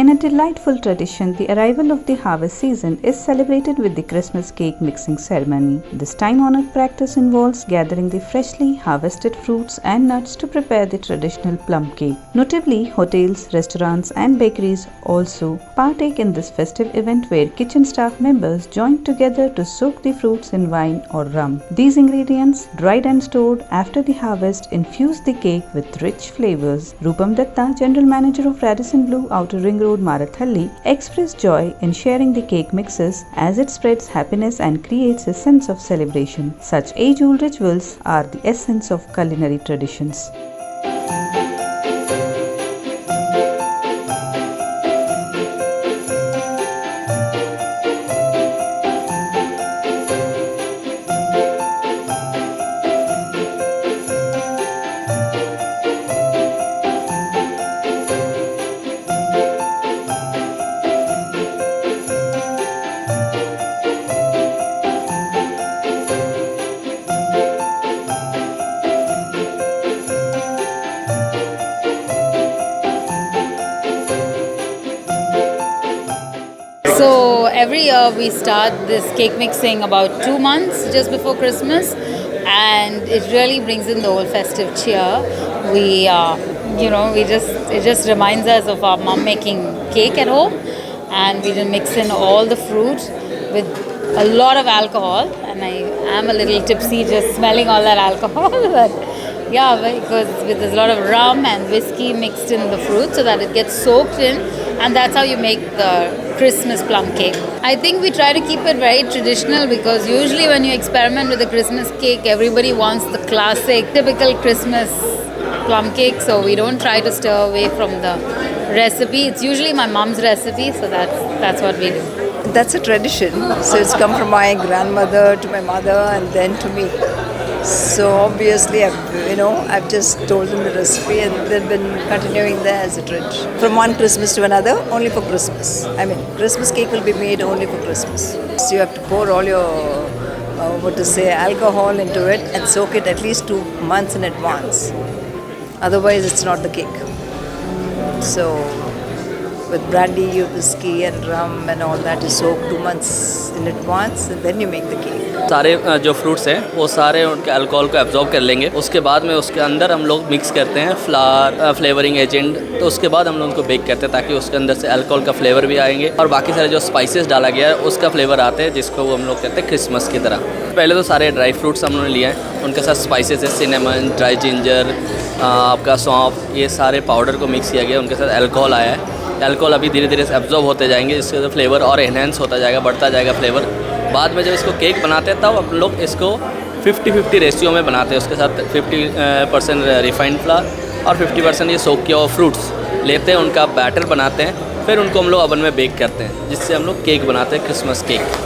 In a delightful tradition, the arrival of the harvest season is celebrated with the Christmas cake mixing ceremony. This time-honored practice involves gathering the freshly harvested fruits and nuts to prepare the traditional plum cake. Notably, hotels, restaurants and bakeries also partake in this festive event where kitchen staff members join together to soak the fruits in wine or rum. These ingredients, dried and stored after the harvest, infuse the cake with rich flavors. Rupam Datta, General Manager of Radisson Blu Outer Ring Road, Marathalli, expressed joy in sharing the cake mixes as it spreads happiness and creates a sense of celebration. Such age-old rituals are the essence of culinary traditions. So every year we start this cake mixing about 2 months just before Christmas, and it really brings in the whole festive cheer. It just reminds us of our mom making cake at home, and we just mix in all the fruit with a lot of alcohol, and I am a little tipsy just smelling all that alcohol. But yeah, because there's a lot of rum and whiskey mixed in the fruit so that it gets soaked in, and that's how you make the Christmas plum cake. I think we try to keep it very traditional because usually when you experiment with the Christmas cake, everybody wants the classic, typical Christmas plum cake, so we don't try to stir away from the recipe. It's usually my mom's recipe, so that's what we do. That's a tradition. So it's come from my grandmother to my mother and then to me. So obviously I've just told them the recipe and they've been continuing there as a tradition. From one Christmas to another, only for Christmas. I mean, Christmas cake will be made only for Christmas. So you have to pour all your, alcohol into it and soak it at least 2 months in advance. Otherwise, it's not the cake. So with brandy, whiskey and rum and all that, you soak 2 months in advance and then you make the cake. सारे जो fruits हैं वो सारे उनके alcohol को absorb कर लेंगे। उसके बाद में उसके अंदर हम लोग मिक्स करते हैं फ्लावर फ्लेवरिंग एजेंट। तो उसके बाद हम लोग उनको बेक करते हैं ताकि उसके अंदर से अल्कोहल का फ्लेवर भी आएंगे और बाकी सारे जो स्पाइसेस डाला गया है उसका फ्लेवर आते हैं, जिसको वो हम लोग कहते हैं क्रिसमस की तरह। पहले तो सारे ड्राई फ्रूट्स हम लोगों ने लिए हैं, उनके साथ स्पाइसेस है सिनेमन, ड्राई जिंजर, आपका सौंफ, ये सारे पाउडर को मिक्स किया गया। उनके साथ अल्कोहल आया है। अल्कोहल अभी धीरे धीरे से एब्जॉर्ब होते जाएंगे, जिससे फ्लेवर और एनहेंस होता जाएगा, बढ़ता जाएगा फ्लेवर। बाद में जब इसको केक बनाते हैं तब अपन लोग इसको 50-50 रेशियो में बनाते हैं। उसके साथ 50% रिफाइंड फ्लावर और 50% ये सोक किया हुआ फ्रूट्स लेते हैं, उनका बैटर बनाते हैं, फिर उनको हम लोग ओवन में बेक करते हैं, जिससे हम लोग केक बनाते हैं, क्रिसमस केक।